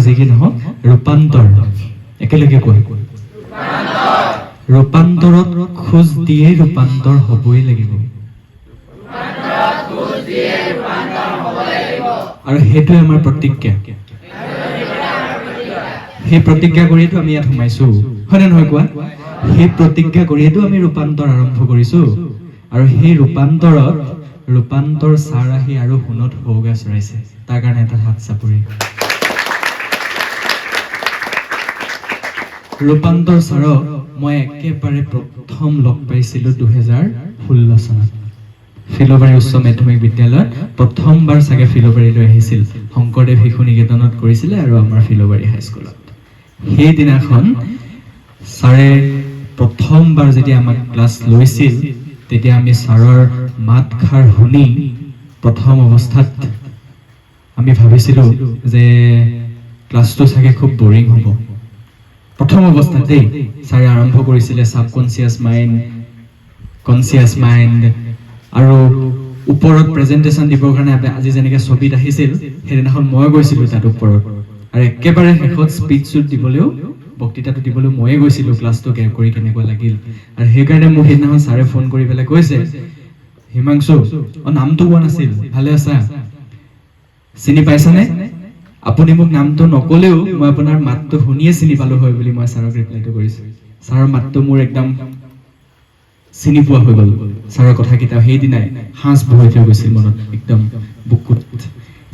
যি কি নহওক ৰূপান্তৰ একেলগে কয় ৰূপান্তৰত খোজ দিয়ে ৰূপান্তৰ হ'বই লাগিব আৰু সেইটোৱে আমাৰ প্ৰতিজ্ঞা সেই প্ৰতিজ্ঞা কৰিয়েতো আমি ইয়াত সোমাইছো হয়নে নহয় কোৱা সেই প্ৰতিজ্ঞা কৰিয়েতো আমি ৰূপান্তৰ আৰম্ভ কৰিছো আৰু সেই ৰূপান্তৰ ছাৰ আহি আৰু সোণত হৌগা চৰাইছে তাৰ কাৰণে এটা হাত চাপৰি ৰূপান্তৰ ছাৰক মই একেবাৰে প্ৰথম লগ পাইছিলো 2016 চনত ফিলবাৰী উচ্চ মাধ্যমিক বিদ্যালয়ত প্ৰথমবাৰ চাগে ফিলবাৰীলৈ আহিছিল শংকৰদেৱ শিশু নিকেতনত কৰিছিলে আৰু আমাৰ ফিলবাৰী হাইস্কুলত সেইদিনাখন ছাৰে প্ৰথমবাৰ যেতিয়া আমাক ক্লাছ লৈছিল তেতিয়া আমি ছাৰৰ মাতষাৰ শুনি প্ৰথম অৱস্থাত আমি ভাবিছিলো যে ক্লাছটো চাগে খুব বৰিং হ'ব প্ৰথম অৱস্থাতেই ছাৰে আৰম্ভ কৰিছিলে সাবকনচিয়াছ মাইণ্ড কনচিয়াছ মাইণ্ড আৰু ওপৰত প্ৰেজেন্টেশ্যন দিবৰ কাৰণে আজি যেনেকৈ ছবিত আহিছিল সেইদিনাখন মই গৈছিলোঁ তাত ওপৰত আৰু একেবাৰে শেষত স্পীচটো দিবলৈও বক্তৃতাটো দিবলৈ ময়ে গৈছিলোঁ ক্লাছটো কৰি কেনেকুৱা লাগিল আৰু সেইকাৰণে মোক সেইদিনাখন ছাৰে ফোন কৰি পেলাই কৈছে হিমাংশু নামটো কোৱা নাছিল ভালে আছা চিনি পাইছানে আপুনি মোক নামটো নকলেও মই আপোনাৰ মাতটো শুনিয়ে চিনি পালো হয় বুলি মই ছাৰক ৰিপ্লাইটো কৰিছোঁ ছাৰৰ মাতটো মোৰ একদম চিনি পোৱা হৈ গ'ল ছাৰৰ কথাকেইটা সেইদিনাই সাঁচ বৈ থৈ গৈছিল মনত একদম বুকুত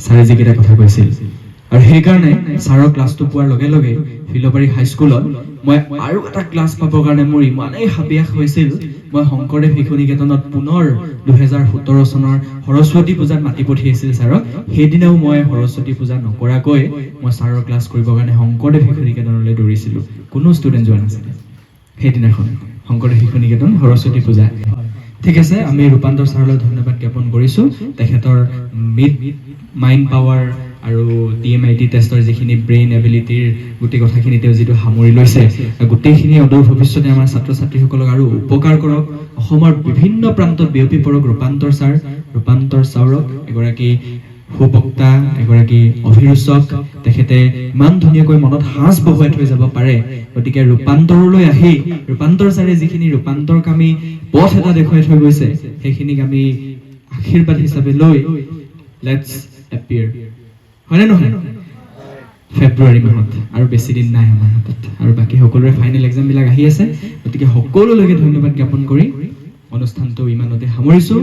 ছাৰে যিকেইটা কথা কৈছিল আৰু সেইকাৰণে ছাৰৰ ক্লাছটো পোৱাৰ লগে লগে ফিলবাৰী হাইস্কুলত মই আৰু এটা ক্লাছ পাবৰ কাৰণে মোৰ ইমানেই হাবিয়াস হৈছিল মই শংকৰদেৱ শিশু নিকেতনত পুনৰ 2017 চনৰ সৰস্বতী পূজাত মাতি পঠিয়াইছিল ছাৰক সেইদিনাও মই সৰস্বতী পূজা নকৰাকৈ মই ছাৰৰ ক্লাছ কৰিবৰ কাৰণে শংকৰদেৱ শিশু নিকেতনলৈ দৌৰিছিলোঁ কোনো ষ্টুডেণ্ট যোৱা নাছিলে সেইদিনাখন শংকৰদেৱ শিশু নিকেতন সৰস্বতী পূজা ঠিক আছে আমি ৰূপান্তৰ ছাৰলৈ ধন্যবাদ জ্ঞাপন কৰিছোঁ তেখেতৰ মাইণ্ড পাৱাৰ আৰু TMIT টেষ্টৰ যিখিনি ব্ৰেইন এবিলিটিৰ গোটেই কথাখিনি তেওঁ যিটো সামৰি লৈছে গোটেইখিনি অদূৰ ভৱিষ্যতে আমাৰ ছাত্ৰ ছাত্ৰীসকলক আৰু উপকাৰ কৰক অসমৰ বিভিন্ন প্ৰান্তত বিয়পি পৰক ৰূপান্তৰ ছাৰক এগৰাকী সুবক্তা এগৰাকী অভিৰুচক তেখেতে ইমান ধুনীয়াকৈ মনত সাঁচ বহুৱাই থৈ যাব পাৰে গতিকে ৰূপান্তৰলৈ আহি ৰূপান্তৰ ছাৰে যিখিনি ৰূপান্তৰকামী পথ এটা দেখুৱাই থৈ গৈছে সেইখিনিক আমি আশীৰ্বাদ হিচাপে লৈ লেটছ এপিয়াৰ হয়নে নহয় ফেব্ৰুৱাৰী মাহত আৰু বেছি দিন নাই আমাৰ হাতত আৰু বাকী সকলোৰে ফাইনেল এক্সামবিলাক আহি আছে গতিকে সকলোলৈকে ধন্যবাদ জ্ঞাপন কৰি অনুষ্ঠানটো ইমানতে সামৰিছোঁ